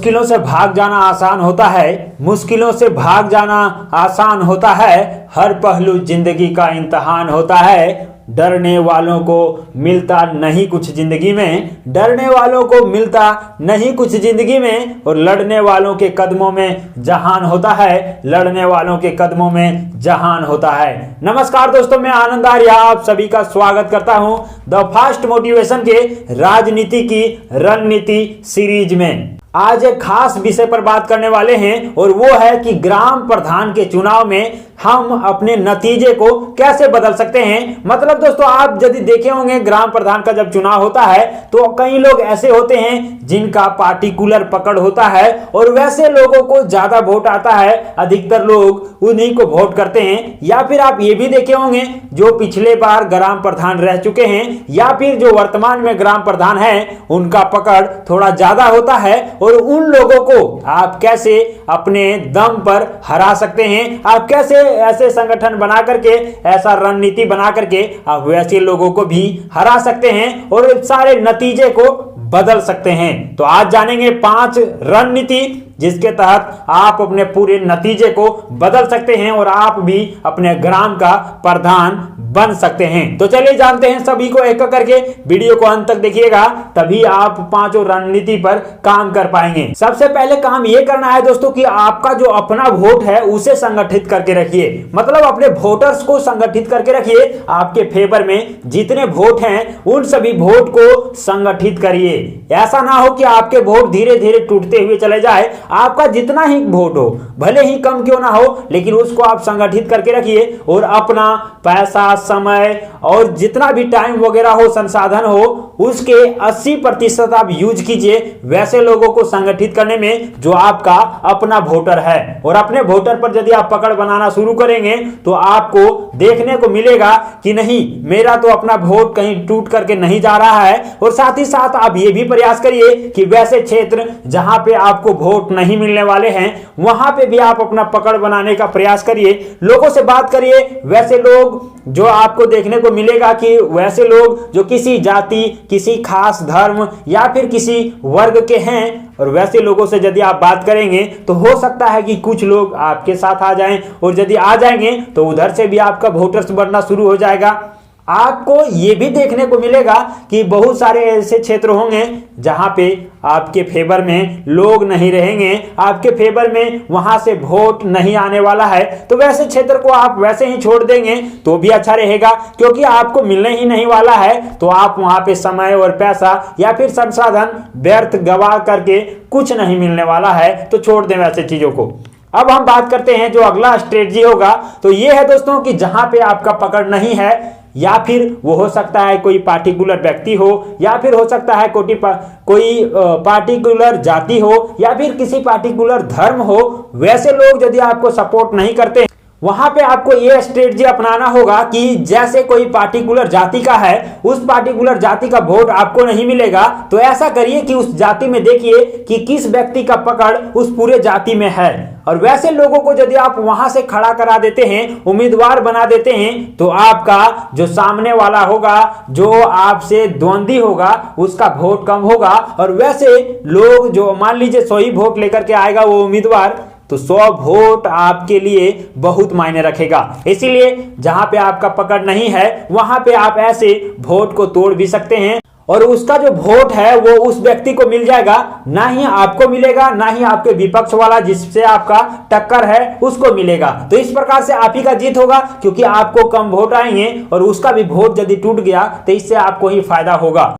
मुश्किलों से भाग जाना आसान होता है, मुश्किलों से भाग जाना आसान होता है, हर पहलू जिंदगी का इम्तिहान होता है। डरने वालों को मिलता नहीं कुछ जिंदगी में, डरने वालों को मिलता नहीं कुछ जिंदगी में, और लड़ने वालों के कदमों में जहान होता है, लड़ने वालों के कदमों में जहान होता है। नमस्कार दोस्तों, मैं आनंद आर्या आप सभी का स्वागत करता हूं द फास्ट मोटिवेशन के राजनीति की रणनीति सीरीज में। आज एक खास विषय पर बात करने वाले हैं और वो है कि ग्राम प्रधान के चुनाव में हम अपने नतीजे को कैसे बदल सकते हैं। मतलब दोस्तों, आप यदि देखे होंगे ग्राम प्रधान का जब चुनाव होता है तो कई लोग ऐसे होते हैं जिनका पार्टिकुलर पकड़ होता है और वैसे लोगों को ज्यादा वोट आता है, अधिकतर लोग उन्हीं को वोट करते हैं। या फिर आप ये भी देखे होंगे जो पिछले बार ग्राम प्रधान रह चुके हैं या फिर जो वर्तमान में ग्राम प्रधान हैं, उनका पकड़ थोड़ा ज्यादा होता है और उन लोगों को आप कैसे अपने दम पर हरा सकते हैं, आप कैसे ऐसे संगठन बना करके, ऐसा रणनीति बना करके आप वैसे लोगों को भी हरा सकते हैं और सारे नतीजे को बदल सकते हैं। तो आज जानेंगे 5 रणनीति जिसके तहत आप अपने पूरे नतीजे को बदल सकते हैं और आप भी अपने ग्राम का प्रधान बन सकते हैं। तो चलिए जानते हैं सभी को एक करके, वीडियो को अंत तक देखिएगा तभी आप 5 रणनीति पर काम कर पाएंगे। सबसे पहले काम यह करना है दोस्तों कि आपका जो अपना वोट है उसे संगठित करके रखिए। मतलब अपने वोटर्स को संगठित करके रखिए। आपके फेवर में जितने वोट हैं उन सभी वोट को संगठित करिए। ऐसा ना हो कि आपके वोट धीरे धीरे टूटते हुए चले जाए। आपका जितना ही वोट हो, भले ही कम क्यों ना हो, लेकिन उसको आप संगठित करके रखिए और अपना पैसा, समय और जितना भी टाइम वगैरह हो, संसाधन हो, उसके 80% आप यूज कीजिए वैसे लोगों को संगठित करने में जो आपका अपना वोटर है। और अपने वोटर पर यदि आप पकड़ बनाना शुरू करेंगे तो आपको देखने को मिलेगा कि नहीं, मेरा तो अपना वोट कहीं टूट करके नहीं जा रहा है। और साथ ही साथ आप ये भी प्रयास करिए कि वैसे क्षेत्र जहां पे आपको वोट नहीं मिलने वाले हैं वहां पे भी आप अपना पकड़ बनाने का प्रयास करिए। लोगों से बात करिए, वैसे लोग जो आपको देखने को मिलेगा कि वैसे लोग जो किसी जाति, किसी खास धर्म या फिर किसी वर्ग के हैं, और वैसे लोगों से यदि आप बात करेंगे तो हो सकता है कि कुछ लोग आपके साथ आ जाएं, और यदि आ जाएंगे तो उधर से भी आपका वोटर्स बढ़ना शुरू हो जाएगा। आपको ये भी देखने को मिलेगा कि बहुत सारे ऐसे क्षेत्र होंगे जहां पे आपके फेवर में लोग नहीं रहेंगे, आपके फेवर में वहां से वोट नहीं आने वाला है, तो वैसे क्षेत्र को आप वैसे ही छोड़ देंगे तो भी अच्छा रहेगा, क्योंकि आपको मिलने ही नहीं वाला है। तो आप वहां पे समय और पैसा या फिर संसाधन व्यर्थ गवा करके कुछ नहीं मिलने वाला है, तो छोड़ दें वैसे चीजों को। अब हम बात करते हैं जो अगला स्ट्रेटजी होगा, तो ये है दोस्तों कि जहां पे आपका पकड़ नहीं है, या फिर वो हो सकता है कोई पार्टिकुलर व्यक्ति हो, या फिर हो सकता है कोई पार्टिकुलर जाति हो, या फिर किसी पार्टिकुलर धर्म हो, वैसे लोग यदि आपको सपोर्ट नहीं करते, वहां पे आपको ये स्ट्रेटजी अपनाना होगा कि जैसे कोई पार्टिकुलर जाति का है, उस पार्टिकुलर जाति का वोट आपको नहीं मिलेगा, तो ऐसा करिए कि उस जाति में देखिए कि किस व्यक्ति का पकड़ उस पूरे जाति में है, और वैसे लोगों को यदि आप वहां से खड़ा करा देते हैं, उम्मीदवार बना देते हैं, तो आपका जो सामने वाला होगा, जो आपसे द्वंद्वी होगा, उसका वोट कम होगा। और वैसे लोग जो मान लीजिए 100 ही वोट लेकर के आएगा वो उम्मीदवार, तो 100 वोट आपके लिए बहुत मायने रखेगा। इसीलिए जहां पे आपका पकड़ नहीं है वहां पे आप ऐसे वोट को तोड़ भी सकते हैं, और उसका जो वोट है वो उस व्यक्ति को मिल जाएगा, ना ही आपको मिलेगा, ना ही आपके विपक्ष वाला जिससे आपका टक्कर है उसको मिलेगा। तो इस प्रकार से आप ही का जीत होगा, क्योंकि आपको कम वोट आएंगे और उसका भी वोट यदि टूट गया तो इससे आपको ही फायदा होगा।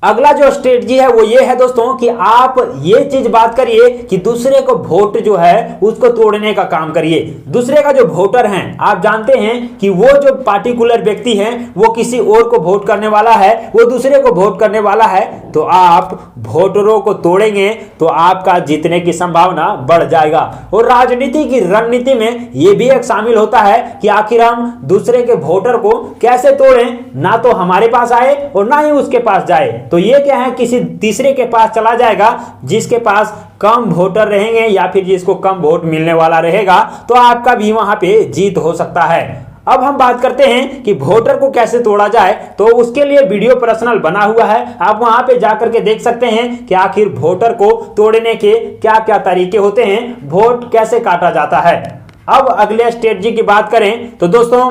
अगला जो स्ट्रेटजी है वो ये है दोस्तों कि आप ये चीज बात करिए कि दूसरे को वोट जो है उसको तोड़ने का काम करिए। दूसरे का जो वोटर हैं, आप जानते हैं कि वो जो पार्टिकुलर व्यक्ति है वो किसी और को वोट करने वाला है, वो दूसरे को वोट करने वाला है, तो आप वोटरों को तोड़ेंगे तो आपका जीतने की संभावना बढ़ जाएगा। और राजनीति की रणनीति में ये भी एक शामिल होता है कि आखिर हम दूसरे के वोटर को कैसे तोड़ें, ना तो हमारे पास आए और ना ही उसके पास जाए। तो ये क्या है, किसी तीसरे के पास चला जाएगा जिसके पास कम वोटर रहेंगे या फिर जिसको कम वोट मिलने वाला रहेगा, तो आपका भी वहां पे जीत हो सकता है। अब हम बात करते हैं कि वोटर को कैसे तोड़ा जाए। तो उसके लिए वीडियो पर्सनल बना हुआ है, आप वहां पे जाकर के देख सकते हैं कि आखिर वोटर को तोड़ने के क्या क्या तरीके होते हैं, वोट कैसे काटा जाता है। अब अगले स्ट्रेटजी की बात करें तो दोस्तों,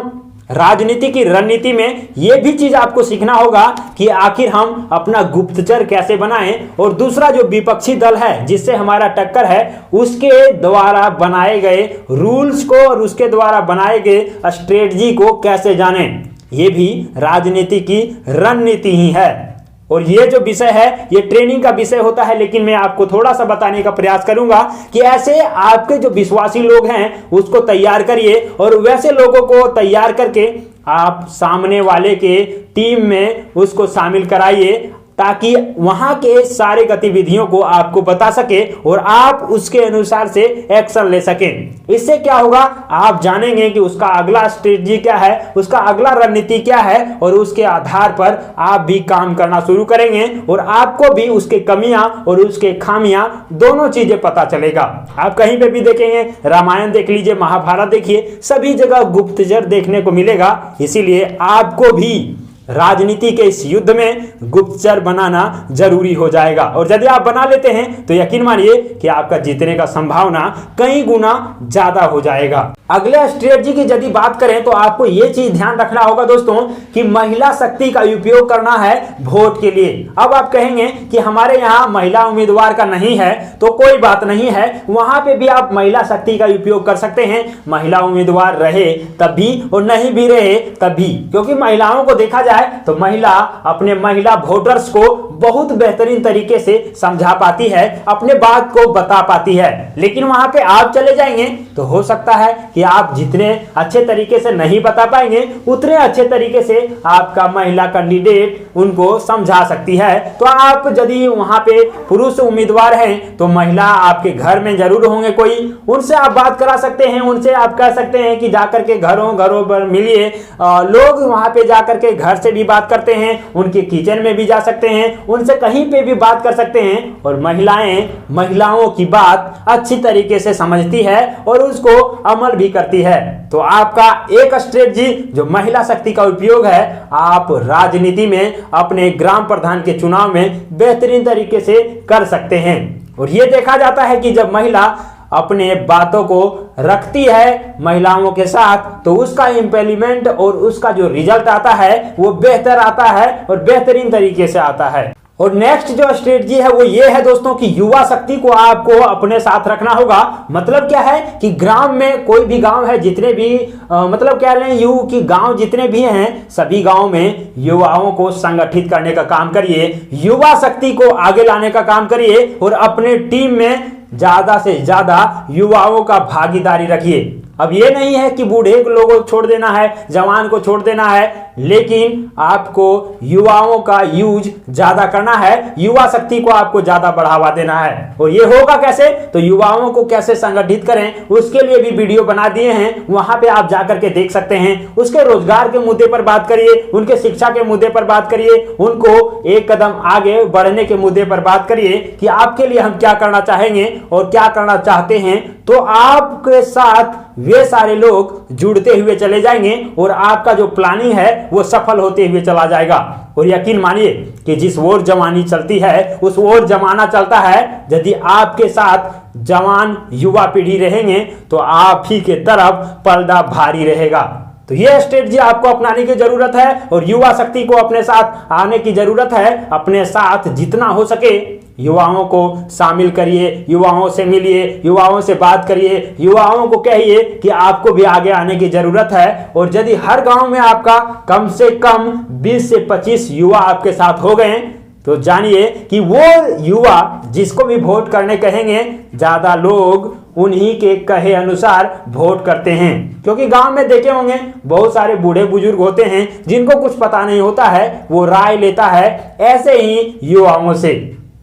राजनीति की रणनीति में यह भी चीज आपको सीखना होगा कि आखिर हम अपना गुप्तचर कैसे बनाएं और दूसरा जो विपक्षी दल है जिससे हमारा टक्कर है उसके द्वारा बनाए गए रूल्स को और उसके द्वारा बनाए गए स्ट्रेटजी को कैसे जानें। यह भी राजनीति की रणनीति ही है। और ये जो विषय है ये ट्रेनिंग का विषय होता है, लेकिन मैं आपको थोड़ा सा बताने का प्रयास करूंगा कि ऐसे आपके जो विश्वासी लोग हैं उसको तैयार करिए और वैसे लोगों को तैयार करके आप सामने वाले के टीम में उसको शामिल कराइए ताकि वहां के सारे गतिविधियों को आपको बता सके और आप उसके अनुसार से एक्शन ले सकें। इससे क्या होगा, आप जानेंगे कि उसका अगला स्ट्रेटजी क्या है, उसका अगला रणनीति क्या है और उसके आधार पर आप भी काम करना शुरू करेंगे और आपको भी उसके कमियां और उसके खामियां दोनों चीजें पता चलेगा। आप कहीं पे भी देखेंगे, रामायण देख लीजिए, महाभारत देखिए, सभी जगह गुप्तचर देखने को मिलेगा। इसीलिए आपको भी राजनीति के इस युद्ध में गुप्तचर बनाना जरूरी हो जाएगा और यदि आप बना लेते हैं तो यकीन मानिए कि आपका जीतने का संभावना कई गुना ज्यादा हो जाएगा। अगले स्ट्रेटजी की यदि बात करें तो आपको यह चीज ध्यान रखना होगा दोस्तों कि महिला शक्ति का उपयोग करना है वोट के लिए। अब आप कहेंगे कि हमारे यहाँ महिला उम्मीदवार का नहीं है, तो कोई बात नहीं है, वहां पे भी आप महिला शक्ति का उपयोग कर सकते हैं। महिला उम्मीदवार रहे तब भी और नहीं भी रहे तब भी, क्योंकि महिलाओं को देखा जाए तो महिला अपने महिला वोटर्स को बहुत बेहतरीन तरीके से समझा पाती है, अपने बात को बता पाती है। लेकिन वहां पे आप चले जाएंगे तो हो सकता है कि आप जितने अच्छे तरीके से नहीं बता पाएंगे उतने अच्छे तरीके से आपका महिला कैंडिडेट उनको समझा सकती है। तो आप यदि वहां पे पुरुष उम्मीदवार हैं तो महिला आपके घर में जरूर होंगे कोई, उनसे आप बात करा सकते हैं, उनसे आप कह सकते हैं कि जाकर के घरों पर मिलिए। लोग वहां पे जाकर के घर से भी बात करते हैं, उनके किचन में भी जा सकते हैं, उनसे कहीं पे भी बात कर सकते हैं और महिलाओं की बात अच्छी तरीके से समझती है और उसको अमल भी करती है। तो आपका एक स्ट्रेटजी जो महिला शक्ति का उपयोग है, आप राजनीति में अपने ग्राम प्रधान के चुनाव में बेहतरीन तरीके से कर सकते हैं। और यह देखा जाता है कि जब महिला अपने बातों को रखती है महिलाओं के साथ तो उसका इम्प्लीमेंट और उसका जो रिजल्ट आता है वो बेहतर आता है और बेहतरीन तरीके से आता है। और नेक्स्ट जो स्ट्रेटजी है वो ये है दोस्तों कि युवा शक्ति को आपको अपने साथ रखना होगा। मतलब क्या है कि ग्राम में कोई भी गांव है, जितने भी मतलब क्या लें यू कि गांव जितने भी हैं सभी गांव में युवाओं को संगठित करने का काम करिए, युवा शक्ति को आगे लाने का काम करिए और अपने टीम में ज्यादा से ज्यादा युवाओं का भागीदारी रखिए। अब ये नहीं है कि बूढ़े लोगों को छोड़ देना है, जवान को छोड़ देना है, लेकिन आपको युवाओं का यूज ज्यादा करना है, युवा शक्ति को आपको ज्यादा बढ़ावा देना है। और ये होगा कैसे, तो युवाओं को कैसे संगठित करें उसके लिए भी वीडियो बना दिए हैं, वहां पे आप जाकर के देख सकते हैं। उसके रोजगार के मुद्दे पर बात करिए, उनके शिक्षा के मुद्दे पर बात करिए, उनको एक कदम आगे बढ़ने के मुद्दे पर बात करिए कि आपके लिए हम क्या करना चाहेंगे और क्या करना चाहते हैं। तो आपके साथ वे सारे लोग जुड़ते हुए चले जाएंगे और आपका जो प्लानिंग है वो सफल होते हुए चला जाएगा। और यकीन मानिए कि जिस ओर जवानी चलती है उस ओर जमाना चलता है। यदि आपके साथ जवान युवा पीढ़ी रहेंगे तो आप ही के तरफ पर्दा भारी रहेगा। तो यह स्ट्रेटजी आपको अपनाने की जरूरत है और युवा शक्ति को अपने साथ आने की जरूरत है। अपने साथ जितना हो सके युवाओं को शामिल करिए, युवाओं से मिलिए, युवाओं से बात करिए, युवाओं को कहिए कि आपको भी आगे आने की जरूरत है। और यदि हर गांव में आपका कम से कम 20 से 25 युवा आपके साथ हो गए तो जानिए कि वो युवा जिसको भी वोट करने कहेंगे ज्यादा लोग उन्हीं के कहे अनुसार वोट करते हैं। क्योंकि गांव में देखे होंगे बहुत सारे बूढ़े बुजुर्ग होते हैं जिनको कुछ पता नहीं होता है, वो राय लेता है ऐसे ही युवाओं से।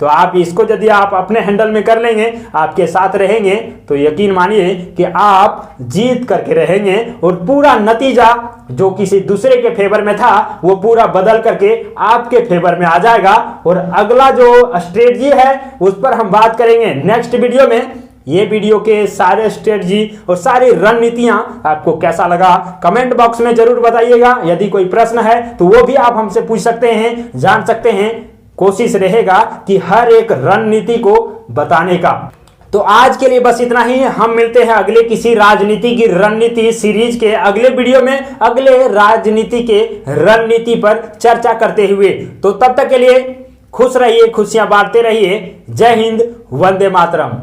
तो आप इसको यदि आप अपने हैंडल में कर लेंगे, आपके साथ रहेंगे, तो यकीन मानिए कि आप जीत करके रहेंगे और पूरा नतीजा जो किसी दूसरे के फेवर में था वो पूरा बदल करके आपके फेवर में आ जाएगा। और अगला जो स्ट्रेटजी है उस पर हम बात करेंगे नेक्स्ट वीडियो में ये वीडियो के सारे स्ट्रेटजी और सारी रणनीतियां आपको कैसा लगा कमेंट बॉक्स में जरूर बताइएगा। यदि कोई प्रश्न है तो वो भी आप हमसे पूछ सकते हैं, जान सकते हैं। कोशिश रहेगा कि हर एक रणनीति को बताने का। तो आज के लिए बस इतना ही। हम मिलते हैं अगले किसी राजनीति की रणनीति सीरीज के अगले वीडियो में, अगले राजनीति के रणनीति पर चर्चा करते हुए। तो तब तक के लिए खुश रहिए, खुशियां बांटते रहिए। जय हिंद, वंदे मातरम।